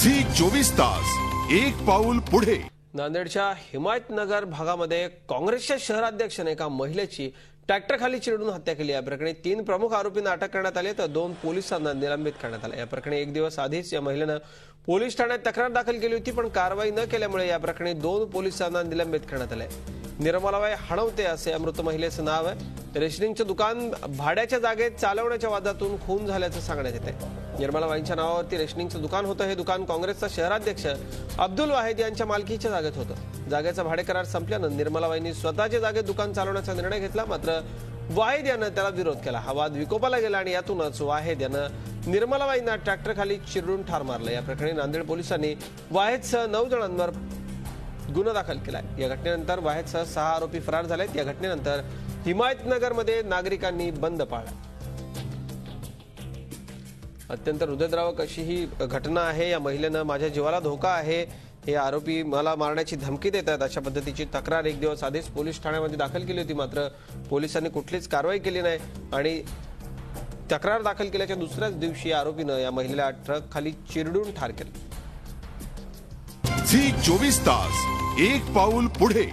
Zee 24 तास एक पाऊल पुढे। नांदेडच्या हिमायतनगर भागामध्ये काँग्रेसच्या शहराध्यक्षाने एका महिलेची ट्रॅक्टरखाली चिरडून हत्या केली। या प्रकरणी 3 प्रमुख आरोपींना अटक करण्यात आली तर 2 पोलिसांना निलंबित करण्यात आले। या प्रकरणी 1 दिवस आधीच या महिलेने पोलीस ठाण्यात तक्रार दाखल केली होती, पण कारवाई न केल्यामुळे या प्रकरणी 2 पोलिसांना निलंबित करण्यात आले। निर्मलाबाई हणवते असे या मृत महिलेचे नाव आहे। रेशनिंगचे दुकान भाड्याच्या जागेत चालवण्याच्या वादातून खून झाल्याचं सांगण्यात येते। निर्मलाबाईंच्या नावावरती रेशनिंगचं दुकान होतं। हे दुकान काँग्रेसचा शहराध्यक्ष अब्दुल वाहिद यांच्या मालकीच्या जागेत होतं। जागेचा भाडे करार संपल्यानं निर्मलाबाईंनी स्वतःच्या जागेत दुकान चालवण्याचा निर्णय घेतला, मात्र वाहिद यानं त्याला विरोध केला। हा वाद विकोपाला गेला आणि यातूनच वाहिद यानं निर्मलाबाईंना ट्रॅक्टरखाली चिरडून ठार मारलं। या प्रकरणी नांदेड पोलिसांनी वाहिदसह 9 जणांवर गुन्हा दाखल केलाय। या घटनेनंतर वाहिदसह 6 आरोपी फरार झालेत। या घटनेनंतर हिमायतनगरमध्ये नागरिकांनी बंद पाळला। अत्यंत हृदयद्रावक अशी ही घटना आहे। या महिलेनं माझ्या जीवाला धोका आहे, हे आरोपी मला मारण्याची धमकी देतात अशा पद्धतीची तक्रार 1 दिवस आधीच पोलीस ठाण्यामध्ये दाखल केली होती, मात्र पोलिसांनी कुठलीच कारवाई केली नाही आणि तक्रार दाखल केल्याच्या दुसऱ्याच दिवशी आरोपीनं या महिलेला ट्रक खाली चिरडून ठार केलं। झी 24 तास एक पाऊल पुढे।